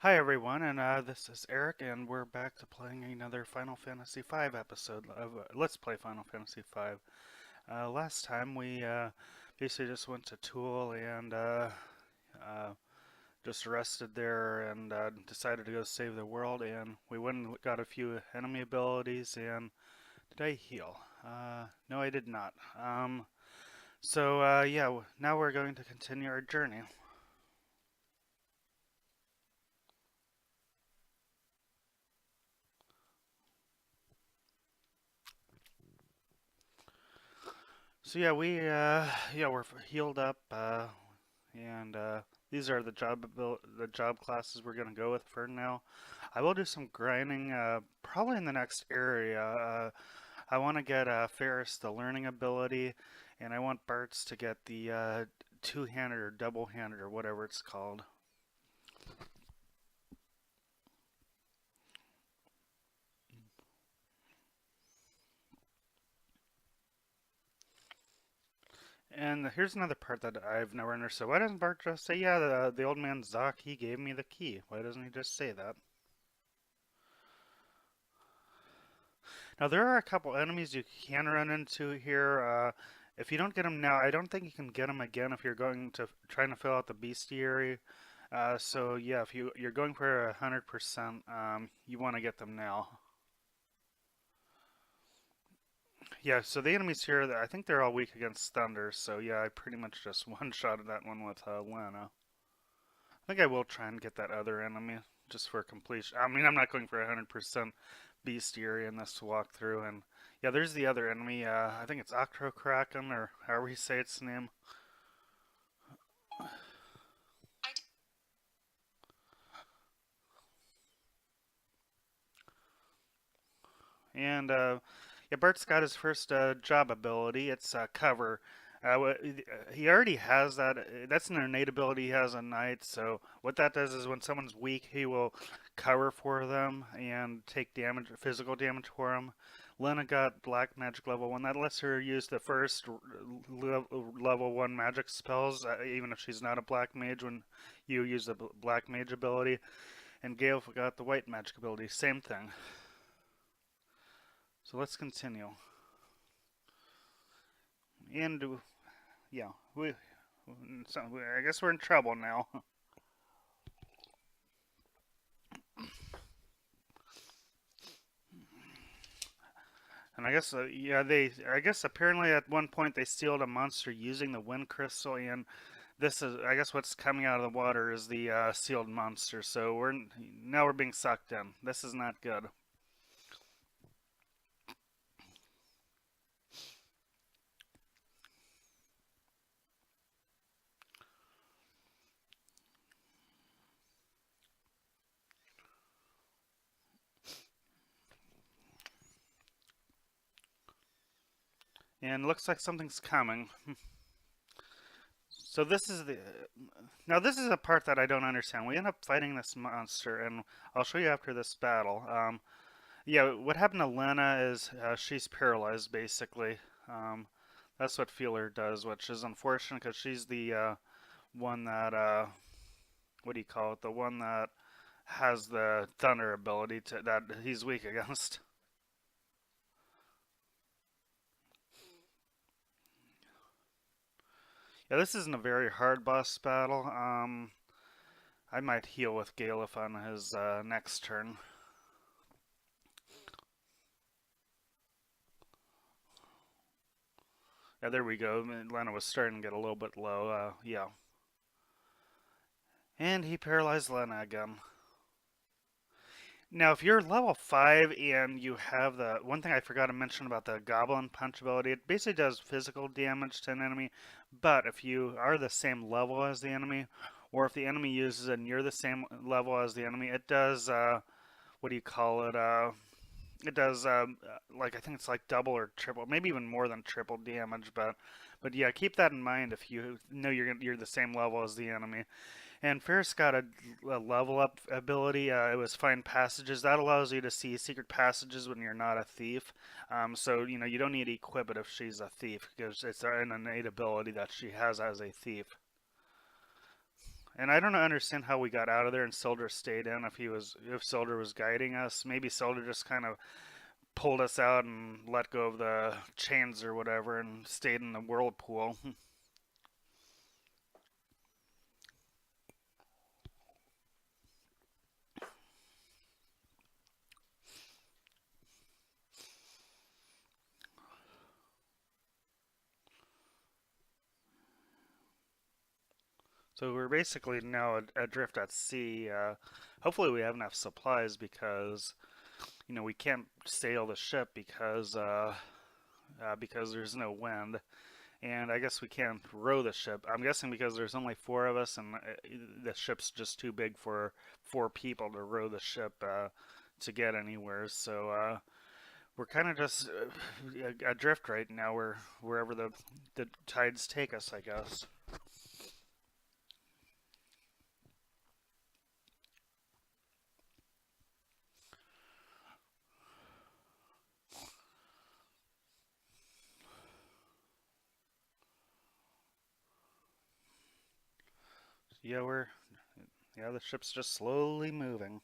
Hi everyone, and this is Eric, and we're back to playing another Final Fantasy V episode of Let's Play Final Fantasy V. Last time we basically just went to Tool and uh, just rested there and decided to go save the world, and we went and got a few enemy abilities, and did I heal? No, I did not. So now we're going to continue our journey. So we're healed up. And these are the job classes we're gonna go with for now. I will do some grinding probably in the next area. I want to get Ferris the learning ability, and I want Bartz to get the two-handed or double-handed or whatever it's called. And here's another part that I've never understood. Why doesn't Bart just say, "Yeah, the old man Zoc, he gave me the key"? Why doesn't he just say that? Now there are a couple enemies you can run into here. If you don't get them now, I don't think you can get them again if you're going to trying to fill out the bestiary. So yeah, if you're going for 100%, you want to get them now. Yeah, so the enemies here, I think they're all weak against thunder. So yeah, I pretty much just one-shotted that one with Lena. I think I will try and get that other enemy just for completion. I mean, I'm not going for 100% bestiary in this walkthrough, and yeah, there's the other enemy. I think it's Octokraken, or however you say its name. And yeah, Bart's got his first job ability. It's cover. He already has that. That's an innate ability he has on Knight. So what that does is when someone's weak, he will cover for them and take damage, physical damage for them. Lena got Black Magic level 1. That lets her use the first level 1 magic spells, even if she's not a Black Mage when you use the Black Mage ability. And Gale got the White Magic ability. Same thing. So let's continue. And yeah, I guess we're in trouble now. And I guess I guess apparently at one point they sealed a monster using the wind crystal, and this is, I guess, what's coming out of the water is the sealed monster. So now we're being sucked in. This is not good. And looks like something's coming. So this is a part that I don't understand. We end up fighting this monster, and I'll show you after this battle. Yeah, what happened to Lena is she's paralyzed basically. Um, that's what Feeler does, which is unfortunate because she's the one that what do you call it? The one that has the thunder ability that he's weak against. Yeah, this isn't a very hard boss battle. I might heal with Galef on his next turn. Yeah, there we go. Lena was starting to get a little bit low. Yeah. And he paralyzed Lena again. Now, if you're level 5 and you have the one thing I forgot to mention about the Goblin Punch ability, it basically does physical damage to an enemy. But if you are the same level as the enemy, or if the enemy uses it and you're the same level as the enemy, it does, what do you call it? It does, like, I think it's like double or triple, maybe even more than triple damage. But yeah, keep that in mind if you know you're the same level as the enemy. And Ferris got a level up ability. It was Find Passages. That allows you to see secret passages when you're not a thief. So, you don't need to equip it if she's a thief because it's an innate ability that she has as a thief. And I don't understand how we got out of there and Soldier stayed in if Soldier was guiding us. Maybe Soldier just kind of pulled us out and let go of the chains or whatever and stayed in the whirlpool. So we're basically now adrift at sea. Hopefully we have enough supplies because we can't sail the ship because there's no wind, and I guess we can't row the ship. I'm guessing because there's only four of us, and the ship's just too big for four people to row the ship to get anywhere. So we're kind of just adrift right now, wherever the tides take us, I guess. Yeah, the ship's just slowly moving.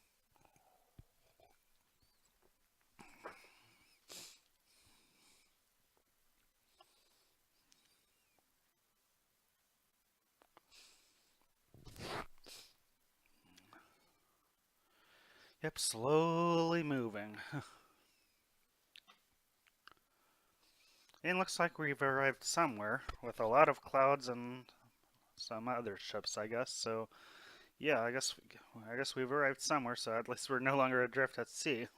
Yep, slowly moving. And looks like we've arrived somewhere with a lot of clouds and some other ships, I guess. So, yeah, I guess we've arrived somewhere, so at least we're no longer adrift at sea.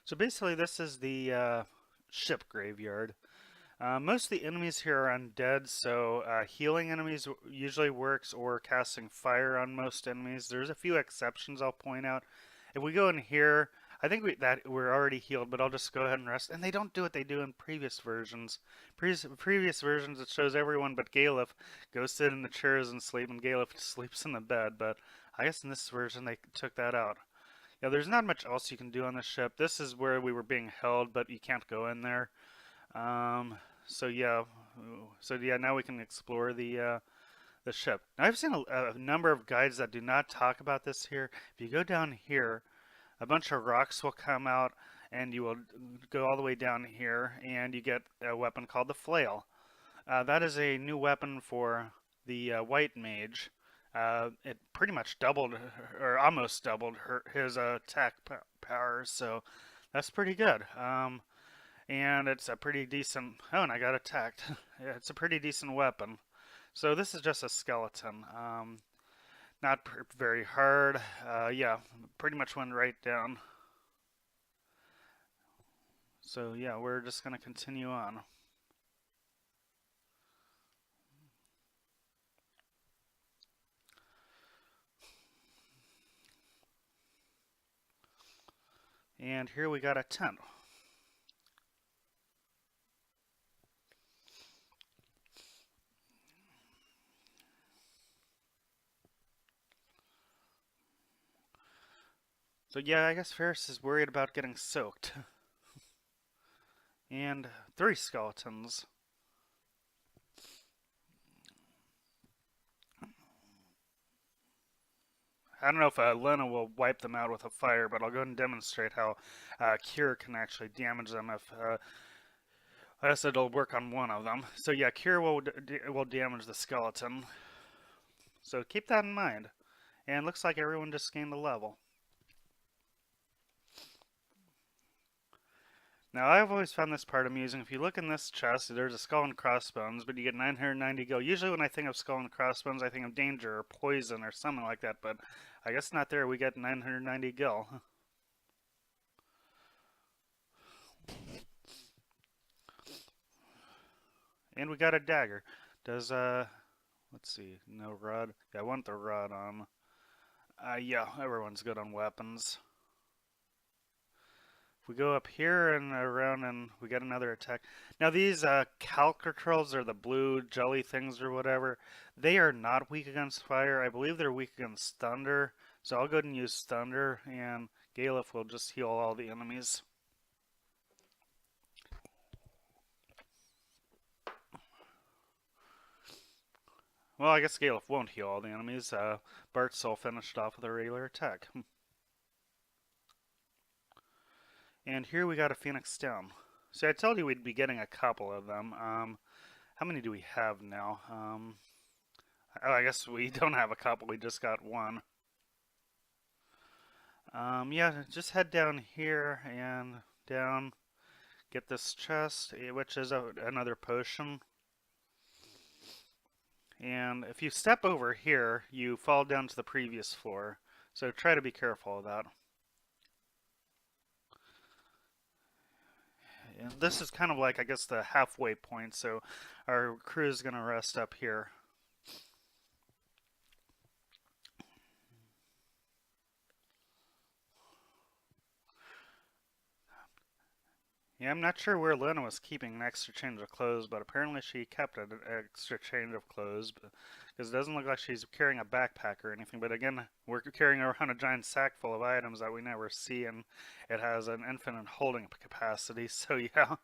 So basically, this is the ship graveyard. Most of the enemies here are undead, so healing enemies usually works, or casting fire on most enemies. There's a few exceptions I'll point out. If we go in here, I think we're already healed, but I'll just go ahead and rest. And they don't do what they do in previous versions. Previous versions, it shows everyone but Galef go sit in the chairs and sleep, and Galef sleeps in the bed. But I guess in this version they took that out. Yeah, there's not much else you can do on the ship. This is where we were being held, but you can't go in there. Um, so yeah, now we can explore the ship. Now I've seen a number of guides that do not talk about this here. If you go down here, a bunch of rocks will come out, and you will go all the way down here, and you get a weapon called the flail. That is a new weapon for the white mage. It pretty much doubled, or almost doubled, his attack power, so that's pretty good. And it's a pretty decent. Oh, and I got attacked. Yeah, it's a pretty decent weapon. So this is just a skeleton. Not very hard. Yeah, pretty much went right down. So yeah, we're just gonna continue on. And here we got a tent. So yeah, I guess Ferris is worried about getting soaked. And 3 skeletons. I don't know if Lena will wipe them out with a fire, but I'll go and demonstrate how Cure can actually damage them if I guess it'll work on one of them. So yeah, Cure will damage the skeleton. So keep that in mind. And looks like everyone just gained a level. Now, I've always found this part amusing. If you look in this chest, there's a skull and crossbones, but you get 990 gil. Usually when I think of skull and crossbones, I think of danger or poison or something like that, but I guess not there. We get 990 gil. And we got a dagger. Does, let's see, no rod. Yeah, I want the rod on. Yeah, everyone's good on weapons. We go up here and around and we get another attack. Now these calcatrolls, or the blue jelly things or whatever, they are not weak against fire. I believe they're weak against thunder. So I'll go ahead and use Thunder, and Galef will just heal all the enemies. Well, I guess Galef won't heal all the enemies. Bart's all finished off with a regular attack. And here we got a Phoenix Stone. So I told you we'd be getting a couple of them. How many do we have now? Oh, I guess we don't have a couple. We just got one. Yeah, just head down here and down. Get this chest, which is another potion. And if you step over here, you fall down to the previous floor. So try to be careful of that. And this is kind of like, I guess, the halfway point. So our crew is going to rest up here. Yeah, I'm not sure where Lena was keeping an extra change of clothes, but apparently she kept an extra change of clothes because it doesn't look like she's carrying a backpack or anything. But again, we're carrying around a giant sack full of items that we never see, and it has an infinite holding capacity. So yeah.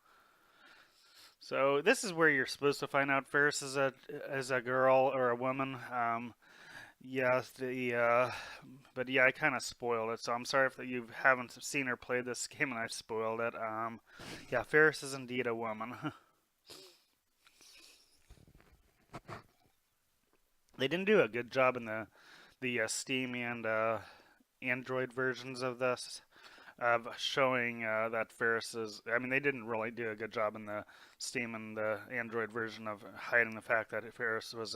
So this is where you're supposed to find out Ferris is a girl or a woman. Yeah, but yeah, I kind of spoiled it, so I'm sorry if you haven't seen or played this game and I spoiled it. Yeah, Ferris is indeed a woman. They didn't do a good job in the Steam and Android versions of this of showing that Ferris is. I mean, they didn't really do a good job in the Steam and the Android version of hiding the fact that Ferris was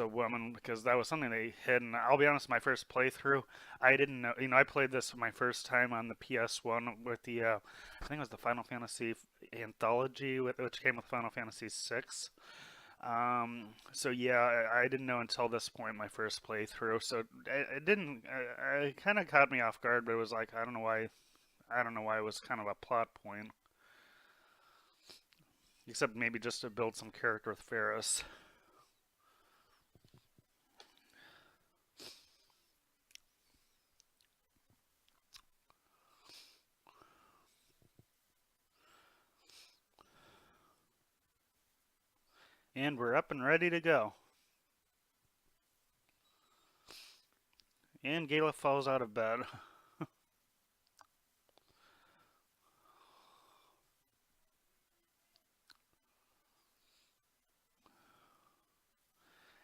a woman, because that was something they hid. And I'll be honest, my first playthrough, I didn't know. You know, I played this my first time on the PS1 with the I think it was the Final Fantasy anthology, which came with Final Fantasy VI. So yeah, I didn't know until this point, my first playthrough. So it didn't. It kind of caught me off guard, but it was like I don't know why. I don't know why it was kind of a plot point, except maybe just to build some character with Ferris. And we're up and ready to go. And Gala falls out of bed. A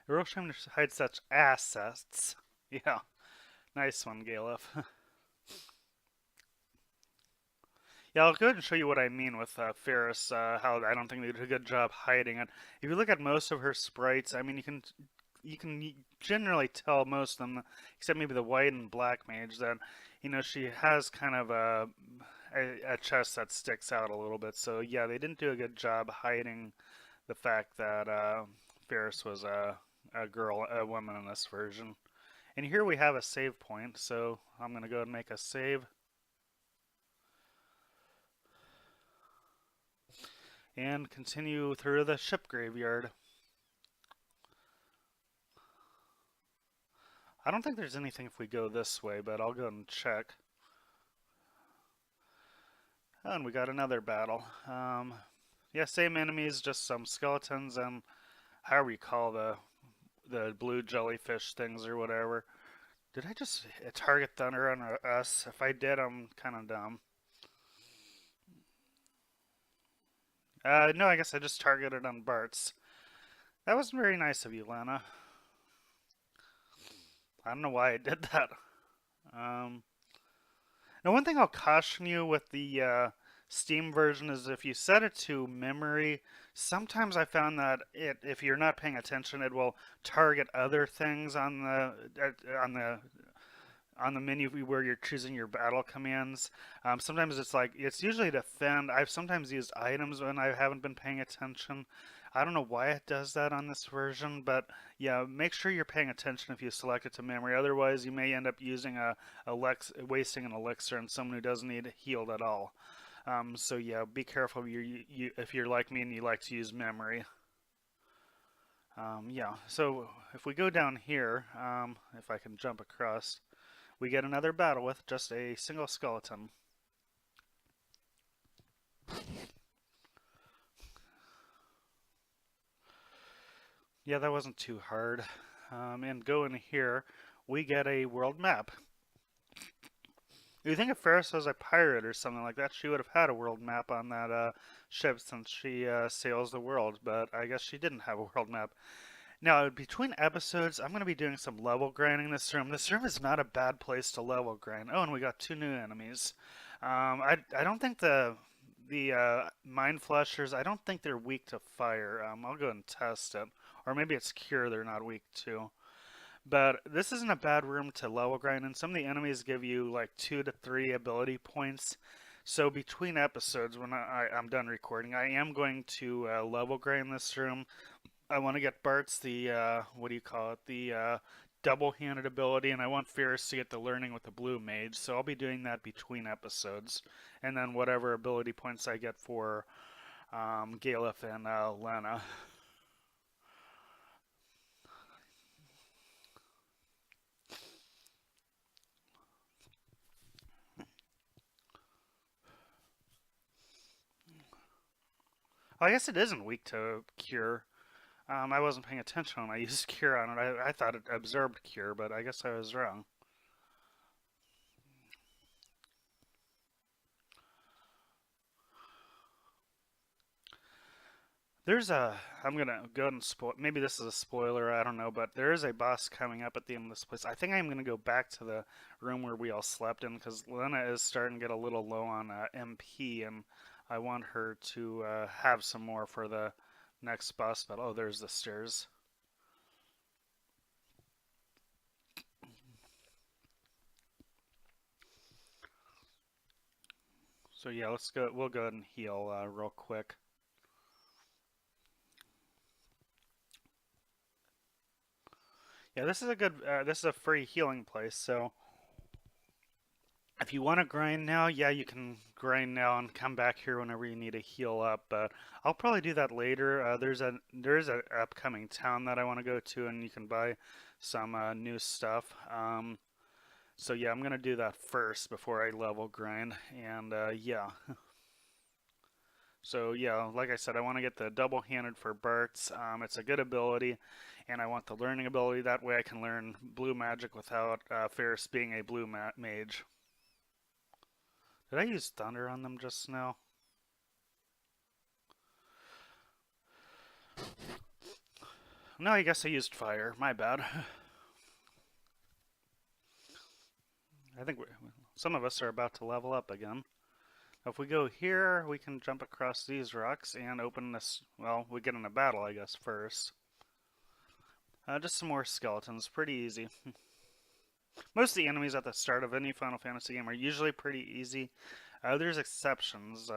real shame to hide such assets. Yeah, nice one, Galef. Yeah, I'll go ahead and show you what I mean with Ferris, how I don't think they did a good job hiding it. If you look at most of her sprites, I mean, you can generally tell most of them, except maybe the white and black mage, that she has kind of a chest that sticks out a little bit. So yeah, they didn't do a good job hiding the fact that Ferris was a girl, a woman in this version. And here we have a save point, so I'm gonna go and make a save. And continue through the ship graveyard. I don't think there's anything if we go this way, but I'll go and check. Oh, and we got another battle. Yeah, same enemies, just some skeletons and however you call the blue jellyfish things or whatever. Did I just target thunder on us? If I did, I'm kind of dumb. No, I guess I just targeted on Bart's. That wasn't very nice of you, Lana. I don't know why I did that. Um, Now, one thing I'll caution you with the Steam version is if you set it to memory, sometimes I found that if you're not paying attention, it will target other things on the menu where you're choosing your battle commands. Sometimes it's usually defend. I've sometimes used items when I haven't been paying attention. I don't know why it does that on this version, but yeah, make sure you're paying attention if you select it to memory. Otherwise, you may end up using wasting an elixir on someone who doesn't need healed at all. So yeah, be careful if you're like me and you like to use memory. Yeah, so if we go down here, if I can jump across, we get another battle with just a single skeleton. Yeah, that wasn't too hard. And go in here, we get a world map. You think if Ferris was a pirate or something like that, she would have had a world map on that ship since she sails the world, but I guess she didn't have a world map. Now, between episodes, I'm going to be doing some level grinding this room. This room is not a bad place to level grind. Oh, and we got 2 new enemies. I don't think the mind flashers, I don't think they're weak to fire. I'll go and test it. Or maybe it's cure they're not weak to. But this isn't a bad room to level grind, and some of the enemies give you like 2 to 3 ability points. So between episodes, when I'm done recording, I am going to level grind this room. I want to get Bart's what do you call it, the double-handed ability, and I want Ferris to get the learning with the blue mage. So I'll be doing that between episodes, and then whatever ability points I get for Galef and Lena. I guess it isn't weak to cure. I wasn't paying attention when I used cure on it. I thought it absorbed cure, but I guess I was wrong. I'm gonna go ahead and spoil, maybe this is a spoiler, I don't know, but there is a boss coming up at the end of this place. I think I'm gonna go back to the room where we all slept in, because Lena is starting to get a little low on MP, and I want her to have some more for the next boss battle. Oh, there's the stairs. So yeah, we'll go ahead and heal real quick. Yeah, this is a free healing place, so if you want to grind now, yeah, you can grind now and come back here whenever you need to heal up, but I'll probably do that later. There is an upcoming town that I want to go to, and you can buy some new stuff. So yeah, I'm gonna do that first before I level grind, and yeah. So yeah, like I said, I want to get the double-handed for Bart's. It's a good ability, and I want the learning ability. That way I can learn blue magic without Ferris being a blue mage. Did I use thunder on them just now? No, I guess I used fire. My bad. I think some of us are about to level up again. If we go here, we can jump across these rocks and open this. Well, we get in a battle, I guess, first. Just some more skeletons. Pretty easy. Most of the enemies at the start of any Final Fantasy game are usually pretty easy. There's exceptions.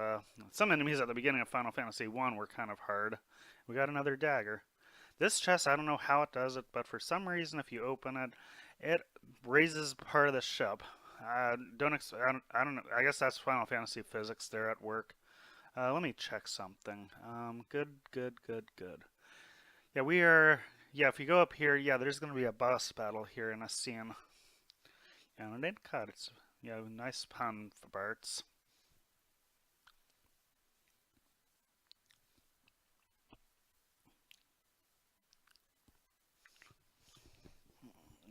Some enemies at the beginning of Final Fantasy 1 were kind of hard. We got another dagger. This chest, I don't know how it does it, but for some reason, if you open it, it raises part of the ship. I don't know. I guess that's Final Fantasy physics there at work. Let me check something. Good, good, good, good. Yeah, we are. Yeah, if you go up here, yeah, there's going to be a boss battle here in a scene. And it ain't cut. It's, yeah, nice pun for Bart's.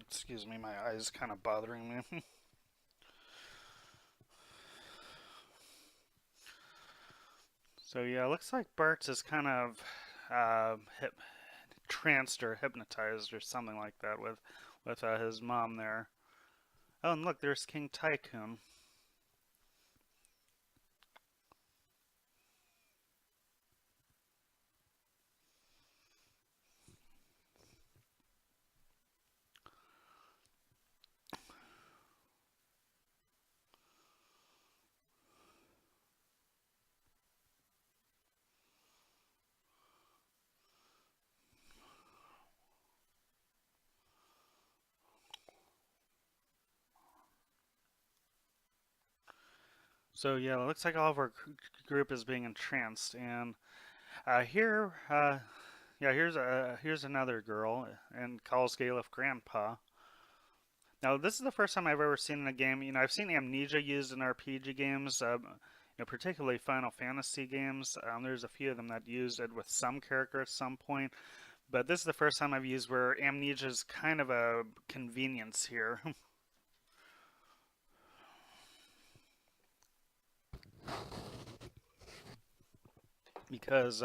Excuse me, my eyes kind of bothering me. So yeah, looks like Bart's is kind of tranced or hypnotized or something like that with his mom there. Oh, and look, there's King Tycoon. So yeah, it looks like all of our group is being entranced, and yeah, here's another girl and calls Galef Grandpa. Now, this is the first time I've ever seen in a game. I've seen amnesia used in RPG games, particularly Final Fantasy games. There's a few of them that used it with some character at some point, but this is the first time I've used where amnesia is kind of a convenience here. Because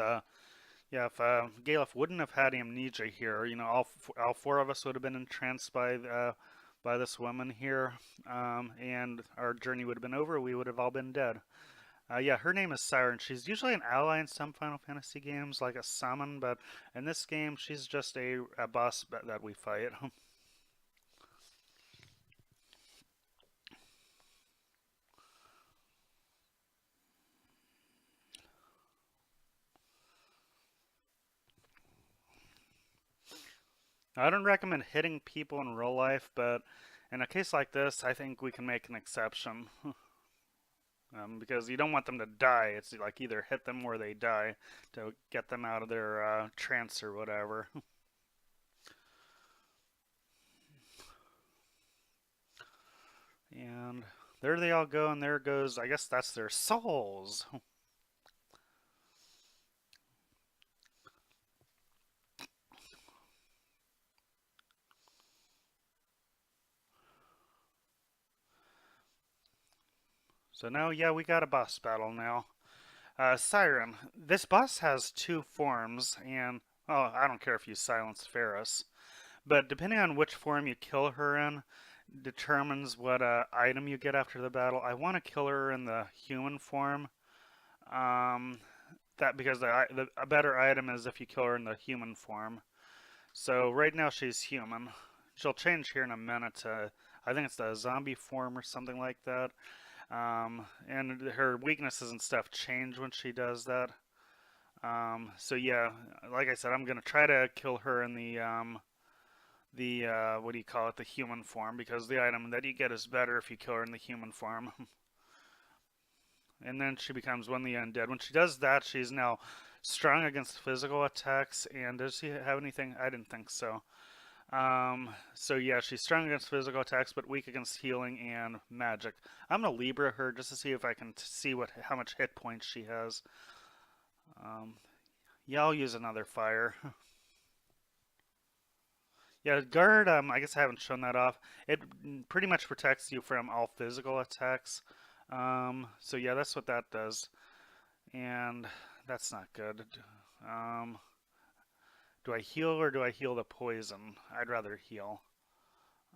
yeah, if Galef wouldn't have had amnesia here, all four of us would have been entranced by this woman here, and our journey would have been over. We would have all been dead. Yeah, her name is Siren. She's usually an ally in some Final Fantasy games, like a summon, but in this game, she's just a boss that we fight. I don't recommend hitting people in real life, but in a case like this, I think we can make an exception. Because you don't want them to die. It's like either hit them or they die to get them out of their trance or whatever. And there they all go, and there goes, I guess that's their souls. So now, yeah, we got a boss battle now. Siren. This boss has two forms, and oh, I don't care if you silence Ferris, but depending on which form you kill her in, determines what item you get after the battle. I want to kill her in the human form. Um, that because a better item is if you kill her in the human form. So right now she's human. She'll change here in a minute to, I think it's the zombie form or something like that. And her weaknesses and stuff change when she does that. So yeah, like I said, I'm gonna try to kill her in the what do you call it, the human form, because the item that you get is better if you kill her in the human form. And then she becomes one of the undead. When she does that, she's now strong against physical attacks. And does she have anything? I didn't think so. So yeah, she's strong against physical attacks, but weak against healing and magic. I'm gonna Libra her just to see if I can see how much hit points she has. Um, yeah, I'll use another fire. Yeah, guard. I guess I haven't shown that off. It pretty much protects you from all physical attacks. So yeah, that's what that does, and that's not good. Um, do I heal or do I heal the poison? I'd rather heal.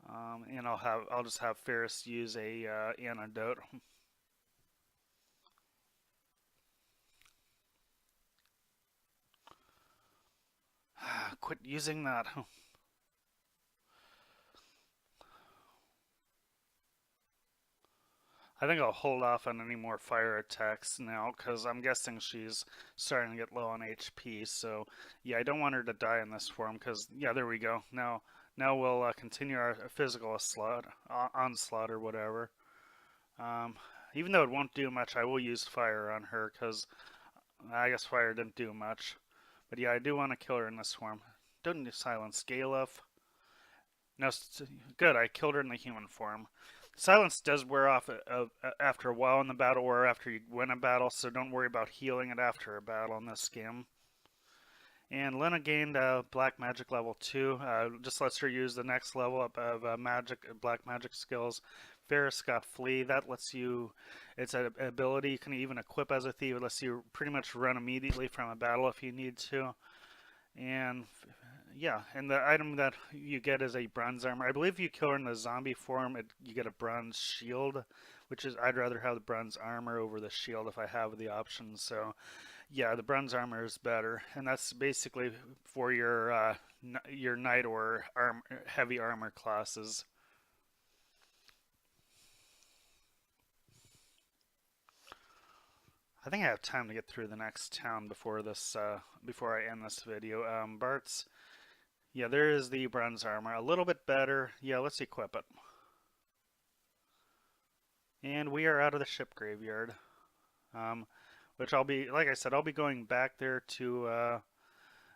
And I'll just have Ferris use a antidote. Quit using that. I think I'll hold off on any more fire attacks now because I'm guessing she's starting to get low on HP. So yeah, I don't want her to die in this form because yeah, there we go. Now we'll continue our physical onslaught or whatever. Um, Even though it won't do much, I will use fire on her because I guess fire didn't do much. But yeah, I do want to kill her in this form. Don't silence Galef. No, good. I killed her in the human form. Silence does wear off after a while in the battle or after you win a battle, so don't worry about healing it after a battle in this game. And Lena gained Black Magic level 2. Just lets her use the next level up of Black Magic skills. Ferris got Flee. That lets you, it's an ability you can even equip as a thief. It lets you pretty much run immediately from a battle if you need to. And yeah, and the item that you get is a bronze armor. I believe if you kill her in the zombie form, you get a bronze shield, which is, I'd rather have the bronze armor over the shield if I have the option. So yeah, the bronze armor is better, and that's basically for your knight or heavy armor classes. I think I have time to get through the next town before I end this video. Bart's, yeah, there is the bronze armor, a little bit better. Yeah, let's equip it. And we are out of the ship graveyard, which I'll be, like I said, I'll be going back there to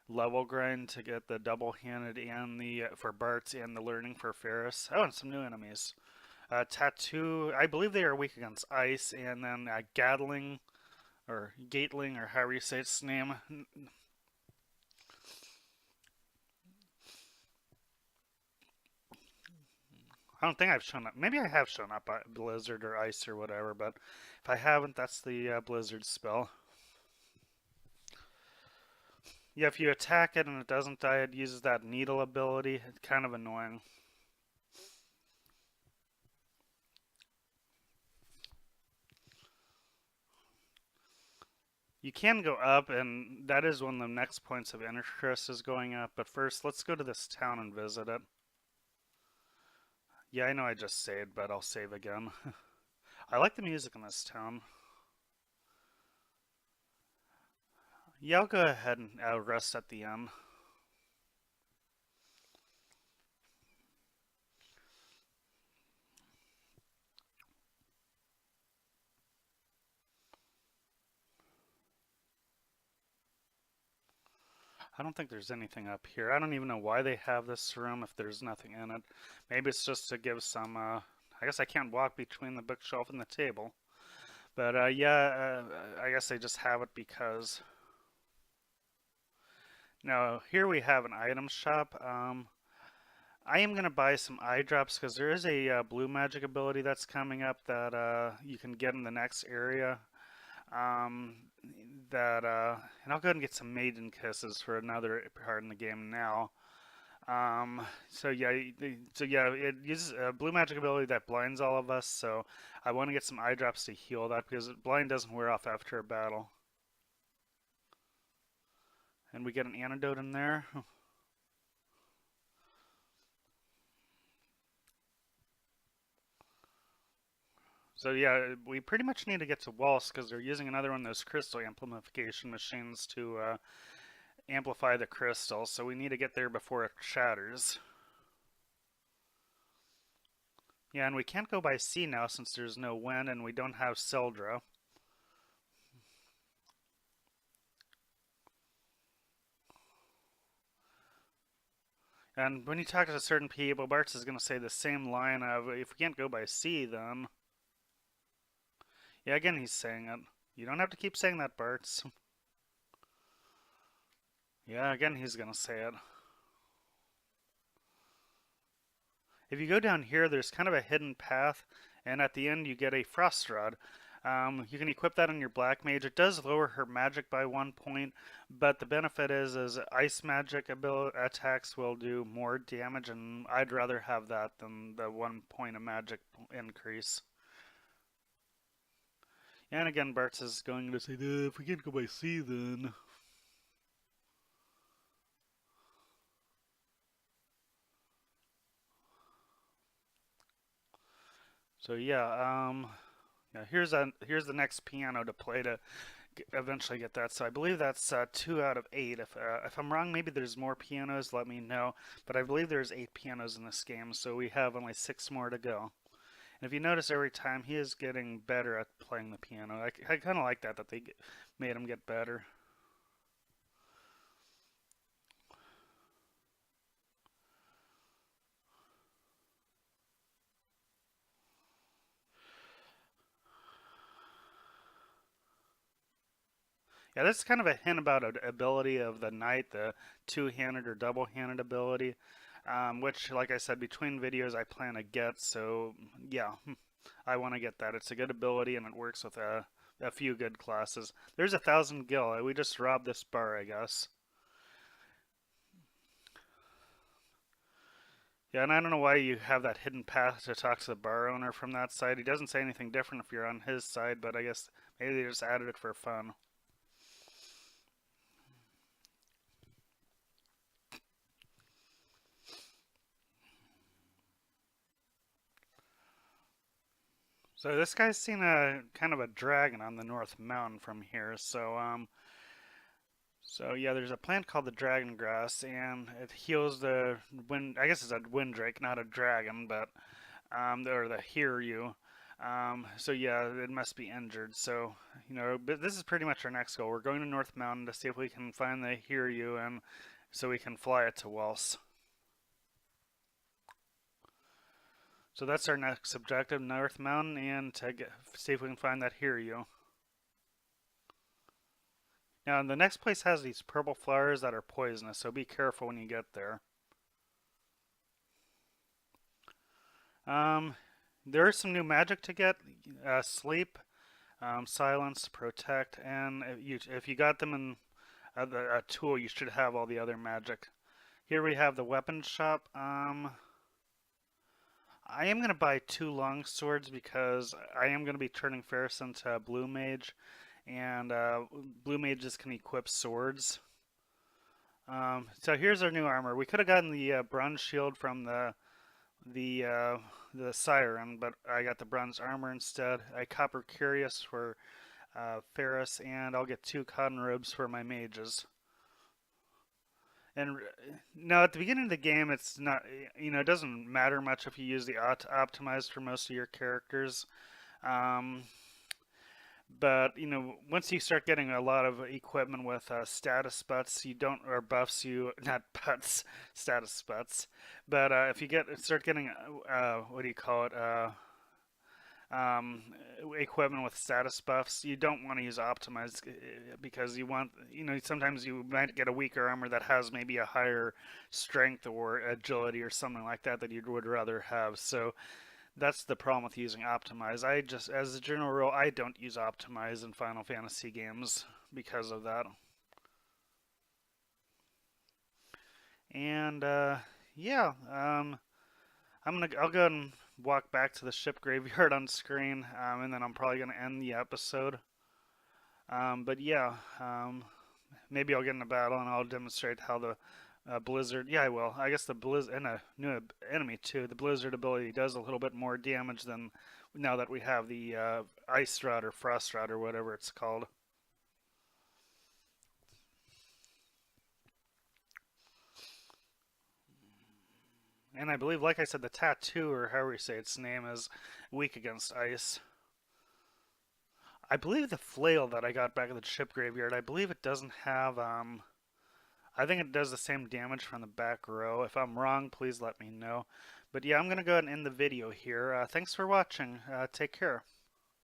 level grind to get the double-handed and the for Bart's and the learning for Ferris. Oh, and some new enemies. Tattoo, I believe they are weak against ice, and then Gatling, or Gatling, or however you say its name. I don't think I've shown up. Maybe I have shown up by Blizzard or Ice or whatever, but if I haven't, that's the Blizzard spell. Yeah, if you attack it and it doesn't die, it uses that needle ability. It's kind of annoying. You can go up, and that is one of the next points of interest is going up. But first, let's go to this town and visit it. Yeah, I know I just saved, but I'll save again. I like the music in this town. Yeah, I'll go ahead and rest at the end. I don't think there's anything up here. I don't even know why they have this room if there's nothing in it. Maybe it's just to give some, I guess I can't walk between the bookshelf and the table. But yeah, I guess they just have it because. Now, here we have an item shop. I am going to buy some eye drops because there is a blue magic ability that's coming up that you can get in the next area. Um, and I'll go ahead and get some maiden kisses for another part in the game now. So yeah, it uses a blue magic ability that blinds all of us. So I want to get some eye drops to heal that because blind doesn't wear off after a battle. And we get an antidote in there. So yeah, we pretty much need to get to Waltz because they're using another one of those crystal amplification machines to amplify the crystal. So we need to get there before it shatters. Yeah, and we can't go by sea now since there's no wind and we don't have Seldra. And when you talk to certain people, Bartz is going to say the same line of, if we can't go by sea, then... Yeah, again, he's saying it. You don't have to keep saying that, Bartz. Yeah, again, he's going to say it. If you go down here, there's kind of a hidden path, and at the end you get a Frost Rod. You can equip that on your Black Mage. It does lower her magic by 1 point, but the benefit is ice magic attacks will do more damage, and I'd rather have that than the 1 point of magic increase. And again, Bartz is going to say, if we can't go by sea, then... So yeah, here's the next piano to play to eventually get that. So I believe that's 2 out of 8. If I'm wrong, maybe there's more pianos. Let me know. But I believe there's 8 pianos in this game, so we have only 6 more to go. And if you notice, every time he is getting better at playing the piano. I kind of like that they made him get better. Yeah, that's kind of a hint about an ability of the knight, the two-handed or double-handed ability, which, like I said, between videos I plan to get. So yeah, I want to get that. It's a good ability and it works with a few good classes. There's 1,000 gil. We just robbed this bar, I guess. Yeah, and I don't know why you have that hidden path to talk to the bar owner from that side. He doesn't say anything different if you're on his side, but I guess maybe they just added it for fun. So this guy's seen a kind of a dragon on the North Mountain from here. So yeah, there's a plant called the dragon grass, and it heals the wind. I guess it's a wind drake, not a dragon, but or the Hiryu. So yeah, it must be injured. So, but this is pretty much our next goal. We're going to North Mountain to see if we can find the Hiryu, and so we can fly it to Wells. So that's our next objective, North Mountain, and to see if we can find that Hiryu. Now, the next place has these purple flowers that are poisonous, so be careful when you get there. Um, there is some new magic to get. Sleep, silence, protect, and if you got them in a tool, you should have all the other magic. Here we have the weapon shop. I am going to buy 2 long swords because I am going to be turning Ferris into blue mage, and blue mages can equip swords. So here's our new armor. We could have gotten the bronze shield from the siren, but I got the bronze armor instead. I copper curious for Ferris, and I'll get 2 cotton robes for my mages. And now at the beginning of the game, it's not, it doesn't matter much if you use the optimized for most of your characters. Um, but once you start getting a lot of equipment with status butts, you don't, or buffs, you not butts, status butts. But if you start getting, what do you call it? Um, Equipment with status buffs, you don't want to use optimized because you want, sometimes you might get a weaker armor that has maybe a higher strength or agility or something like that that you would rather have. So that's the problem with using optimize. I just, as a general rule, I don't use optimize in Final Fantasy games because of that. And yeah, I'll go ahead and walk back to the ship graveyard on screen, and then I'm probably gonna end the episode. But yeah, maybe I'll get in a battle and I'll demonstrate how the blizzard. Yeah, I will. I guess the blizzard and a new enemy too. The blizzard ability does a little bit more damage than now that we have the ice rod or frost rod or whatever it's called. And I believe, like I said, the tattoo, or however you say its name, is weak against ice. I believe the flail that I got back at the ship graveyard, I believe it doesn't have, I think it does the same damage from the back row. If I'm wrong, please let me know. But yeah, I'm going to go ahead and end the video here. Thanks for watching. Take care.